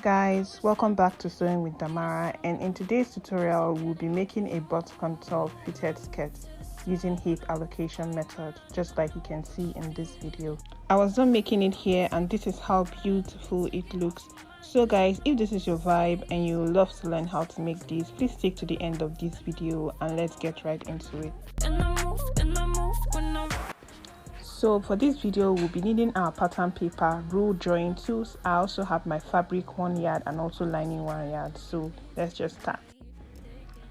guys, welcome back to Sewing with Damara, and in today's tutorial we'll be making a butt contour fitted skirt using hip allocation method, just like you can see in this video. I was done making it here and this is how beautiful it looks. So guys, if this is your vibe and you love to learn how to make this, please stick to the end of this video and let's get right into it. So for this video we'll be needing our pattern paper, rule drawing tools. I also have my fabric 1 yard and also lining 1 yard. So let's just start.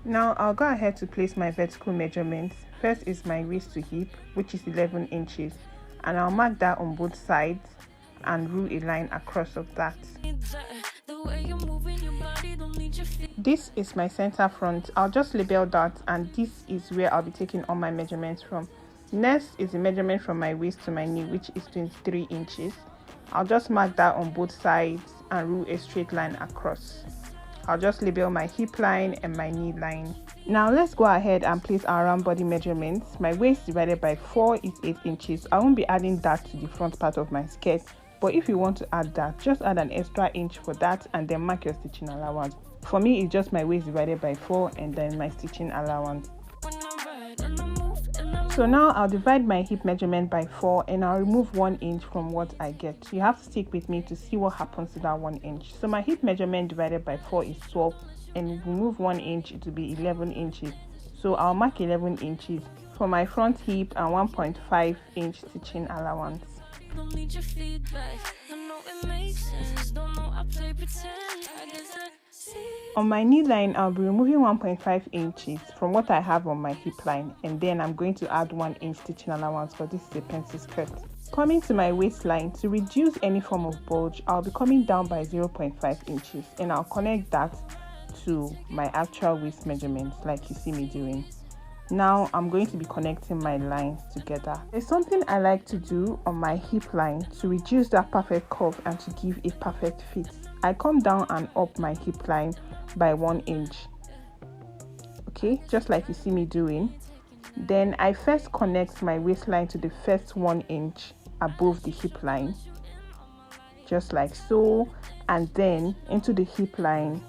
Now I'll go ahead to place my vertical measurements. First is my waist to hip, which is 11 inches, and I'll mark that on both sides and rule a line across of that. This is my center front. I'll just label that, and this is where I'll be taking all my measurements from. Next is the measurement from my waist to my knee, which is 23 inches. I'll just mark that on both sides and rule a straight line across. I'll just label my hip line and my knee line. Now let's go ahead and place our round body measurements. My waist divided by 4 is 8 inches. I won't be adding that to the front part of my skirt, but if you want to add that, just add an extra inch for that and then mark your stitching allowance. For me, it's just my waist divided by 4 and then my stitching allowance. So now I'll divide my hip measurement by 4 and I'll remove 1 inch from what I get. You have to stick with me to see what happens to that 1 inch. So my hip measurement divided by 4 is 12, and remove 1 inch, it will be 11 inches. So I'll mark 11 inches for my front hip and 1.5 inch stitching allowance. Don't need your feedback. I know it makes sense. Don't know I play pretend. I guess I see. On my knee line, I'll be removing 1.5 inches from what I have on my hip line, and then I'm going to add 1 inch stitching allowance for this is a pencil skirt. Coming to my waistline, to reduce any form of bulge, I'll be coming down by 0.5 inches and I'll connect that to my actual waist measurements like you see me doing. Now I'm going to be connecting my lines together. There's something I like to do on my hip line to reduce that perfect curve and to give a perfect fit. I come down and up my hip line by 1 inch, okay, just like you see me doing. Then I first connect my waistline to the first 1 inch above the hip line, just like so, and then into the hip line.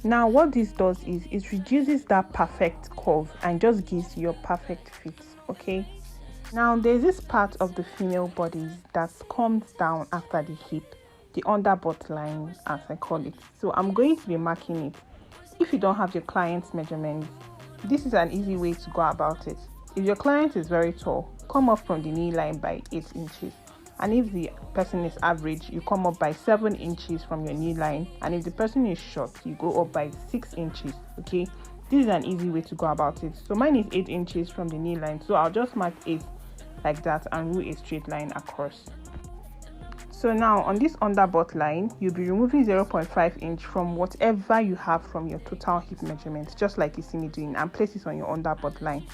Now what this does is it reduces that perfect curve and just gives you a perfect fit, okay? Now there's this part of the female body that comes down after the hip, the under butt line as I call it. So I'm going to be marking it. If you don't have your client's measurements, this is an easy way to go about it. If your client is very tall, come up from the knee line by 8 inches. And if the person is average, you come up by 7 inches from your knee line. And if the person is short, you go up by 6 inches, okay? This is an easy way to go about it. So mine is 8 inches from the knee line, so I'll just mark 8 like that and rule a straight line across. So now on this under butt line, you'll be removing 0.5 inch from whatever you have from your total hip measurement, just like you see me doing, and place it on your under butt line.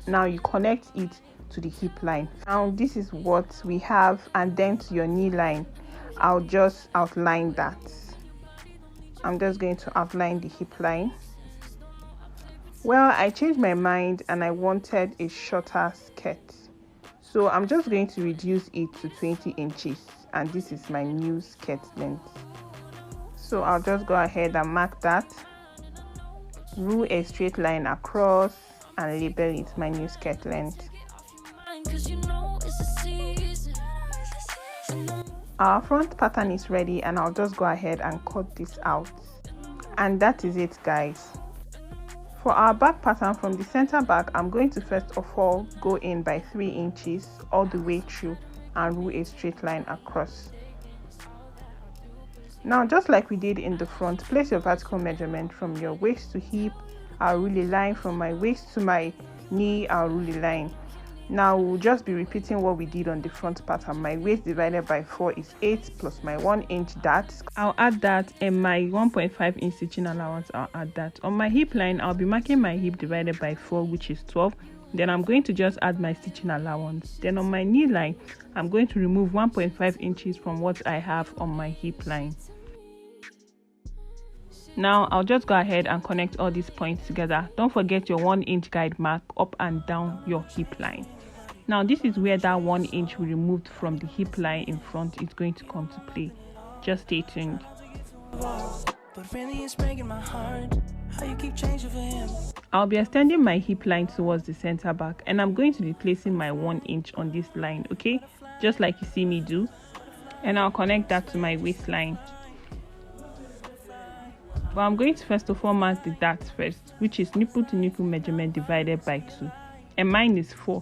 Now you connect it to the hip line. Now this is what we have, and then to your knee line, I'll just outline that. I'm just going to outline the hip line. Well, I changed my mind and I wanted a shorter skirt, so I'm just going to reduce it to 20 inches, and this is my new skirt length. So I'll just go ahead and mark that, rule a straight line across, and label it my new skirt length. Our front pattern is ready, and I'll just go ahead and cut this out. And that is it, guys. For our back pattern, from the center back, I'm going to first of all go in by 3 inches all the way through and rule a straight line across. Now just like we did in the front, place your vertical measurement from your waist to hip. I'll rule a line from my waist to my knee. I'll rule a line. Now we'll just be repeating what we did on the front pattern. My waist divided by 4 is 8 plus my 1 inch that. I'll add that, and my 1.5 inch stitching allowance, I'll add that. On my hip line, I'll be marking my hip divided by 4, which is 12. Then I'm going to just add my stitching allowance. Then on my knee line, I'm going to remove 1.5 inches from what I have on my hip line. Now I'll just go ahead and connect all these points together. Don't forget your 1 inch guide mark up and down your hip line. Now this is where that 1 inch we removed from the hip line in front is going to come to play. Just stay tuned. but really it's breaking my heart. How you keep changing for him. I'll be extending my hip line towards the center back, and I'm going to be placing my 1 inch on this line, okay, just like you see me do, and I'll connect that to my waistline. But I'm going to first of all mark the dart first, which is nipple to nipple measurement divided by 2, and mine is 4.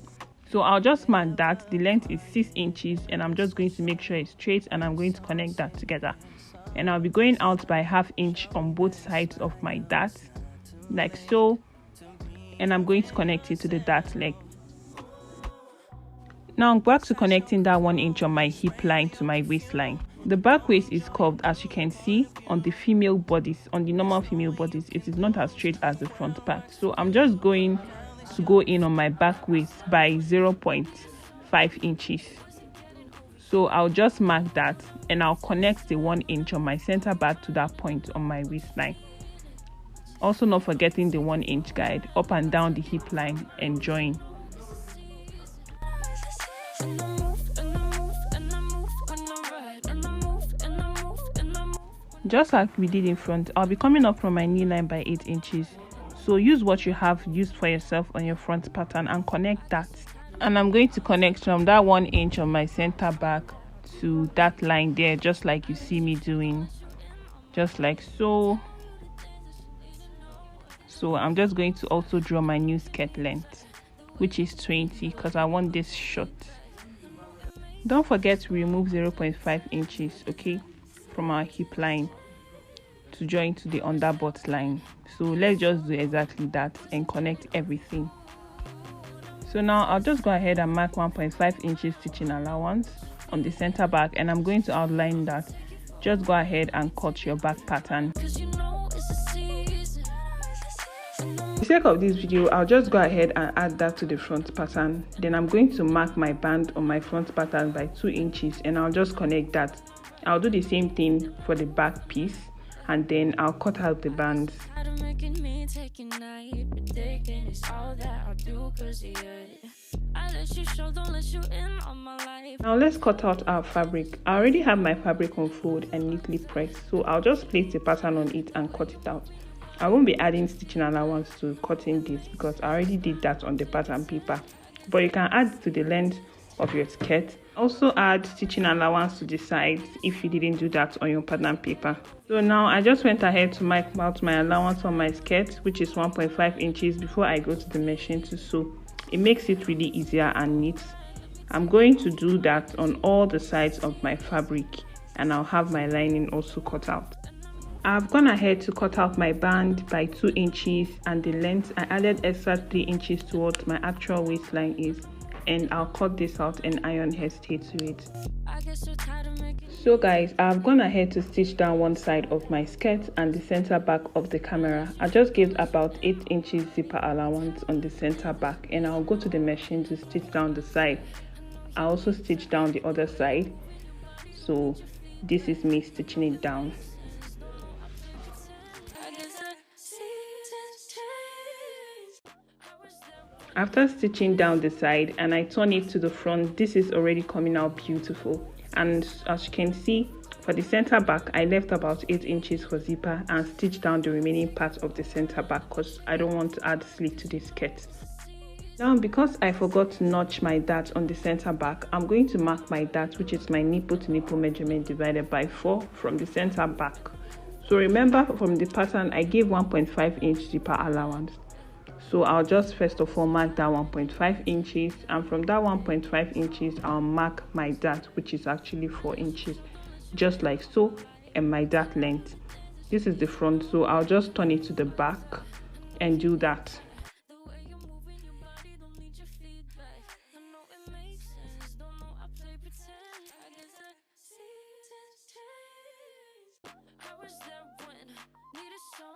So I'll just mark that. The length is 6 inches, and I'm just going to make sure it's straight, and I'm going to connect that together. And I'll be going out by 1/2 inch on both sides of my dart, like so, and I'm going to connect it to the dart leg. Now I'm back to connecting that 1 inch on my hip line to my waistline. The back waist is curved, as you can see on the female bodies. On the normal female bodies, it is not as straight as the front part. So I'm just going to go in on my back waist by 0.5 inches. So I'll just mark that, and I'll connect the 1 inch on my center back to that point on my waistline. Also not forgetting the 1 inch guide up and down the hip line and join. Just like we did in front, I'll be coming up from my knee line by 8 inches. So use what you have used for yourself on your front pattern and connect that. And I'm going to connect from that 1 inch on my center back to that line there, just like you see me doing, just like so. So I'm just going to also draw my new skirt length, which is 20, because I want this short. Don't forget to remove 0.5 inches, okay, from our hip line to join to the underbutt line. So let's just do exactly that and connect everything. So now I'll just go ahead and mark 1.5 inches stitching allowance on the center back, and I'm going to outline that. Just go ahead and cut your back pattern. For the sake of this video, I'll just go ahead and add that to the front pattern. Then I'm going to mark my band on my front pattern by 2 inches, and I'll just connect that. I'll do the same thing for the back piece, and then I'll cut out the bands. Now let's cut out our fabric. I already have my fabric on fold and neatly pressed, so I'll just place the pattern on it and cut it out. I won't be adding stitching allowance to cutting this because I already did that on the pattern paper, but you can add to the length of your skirt. Also add stitching allowance to the sides if you didn't do that on your pattern paper. So now I just went ahead to mark out my allowance on my skirt, which is 1.5 inches, before I go to the machine to sew. It makes it really easier and neat. I'm going to do that on all the sides of my fabric, and I'll have my lining also cut out. I've gone ahead to cut out my band by 2 inches, and the length I added extra 3 inches to what my actual waistline is, and I'll cut this out and iron hair stay to it. So guys, I've gone ahead to stitch down one side of my skirt and the center back of the camera. I just gave about 8 inches zipper allowance on the center back, and I'll go to the machine to stitch down the side. I also stitch down the other side. So this is me stitching it down. After stitching down the side and I turn it to the front, this is already coming out beautiful. And as you can see, for the center back, I left about 8 inches for zipper and stitched down the remaining part of the center back because I don't want to add slit to the skirt. Now, because I forgot to notch my dart on the center back, I'm going to mark my dart, which is my nipple to nipple measurement divided by 4 from the center back. So remember, from the pattern, I gave 1.5 inch zipper allowance. So I'll just first of all mark that 1.5 inches, and from that 1.5 inches I'll mark my dart, which is actually 4 inches, just like so, and my dart length. This is the front, so I'll just turn it to the back and do that.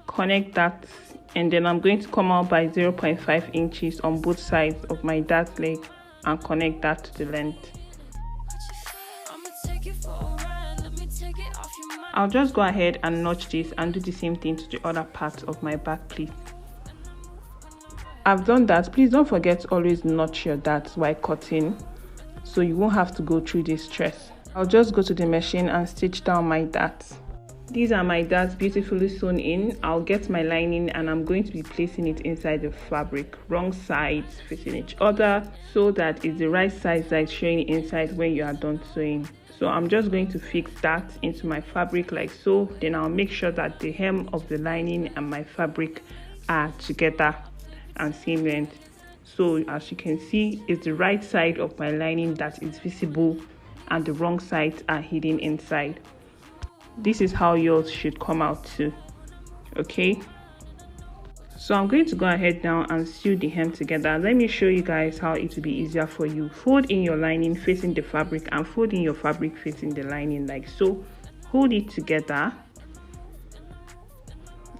Connect that, and then I'm going to come out by 0.5 inches on both sides of my dart leg and connect that to the length. I'll just go ahead and notch this and do the same thing to the other part of my back pleat. I've done that. Please don't forget to always notch your darts while cutting, so you won't have to go through this stress. I'll just go to the machine and stitch down my darts. These are my darts beautifully sewn in. I'll get my lining and I'm going to be placing it inside the fabric, wrong sides facing each other, so that it's the right size that's showing inside when you are done sewing. So I'm just going to fix that into my fabric like so. Then I'll make sure that the hem of the lining and my fabric are together and same length. So as you can see, it's the right side of my lining that is visible and the wrong sides are hidden inside. This is how yours should come out too. Okay, so I'm going to go ahead now and sew the hem together. Let me show you guys how it will be easier for you. Fold in your lining facing the fabric and fold in your fabric facing the lining like so. Hold it together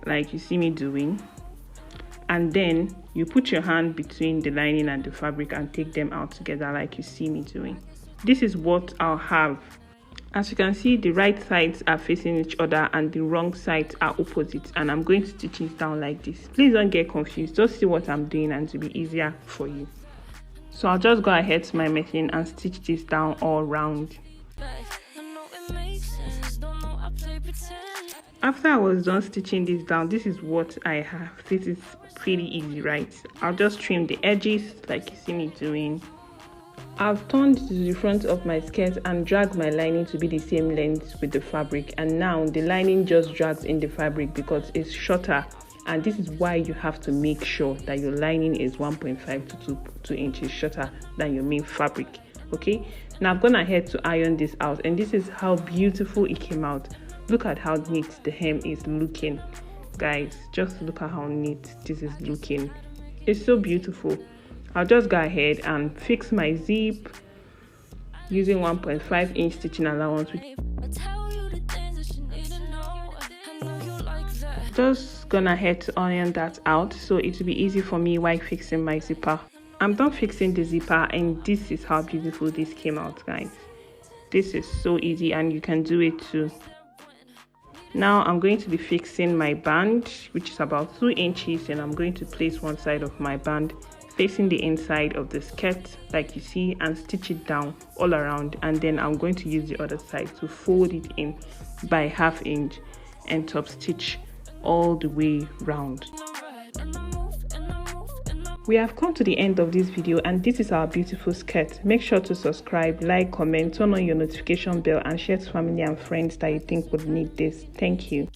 like you see me doing, and then you put your hand between the lining and the fabric and take them out together like you see me doing. This is what I'll have. As you can see, the right sides are facing each other and the wrong sides are opposite, and I'm going to stitch it down like this. Please don't get confused, just see what I'm doing and to be easier for you. So I'll just go ahead to my machine and stitch this down all round. After I was done stitching this down, this is what I have. This is pretty easy, right? I'll just trim the edges like you see me doing. I've turned to the front of my skirt and dragged my lining to be the same length with the fabric, and now the lining just drags in the fabric because it's shorter, and this is why you have to make sure that your lining is 1.5 to 2 inches shorter than your main fabric. Okay, now I've gone ahead to iron this out, and this is how beautiful it came out. Look at how neat the hem is looking, guys. Just look at how neat this is looking. It's so beautiful. I'll just go ahead and fix my zip using 1.5 inch stitching allowance. Just gonna ahead to iron that out so it will be easy for me while fixing my zipper. I'm done fixing the zipper, and this is how beautiful this came out, guys. This is so easy and you can do it too. Now I'm going to be fixing my band, which is about 2 inches, and I'm going to place one side of my band facing the inside of the skirt like you see and stitch it down all around, and then I'm going to use the other side to fold it in by 1/2 inch and top stitch all the way round. We have come to the end of this video, and this is our beautiful skirt. Make sure to subscribe, like, comment, turn on your notification bell, and share to family and friends that you think would need this. Thank you.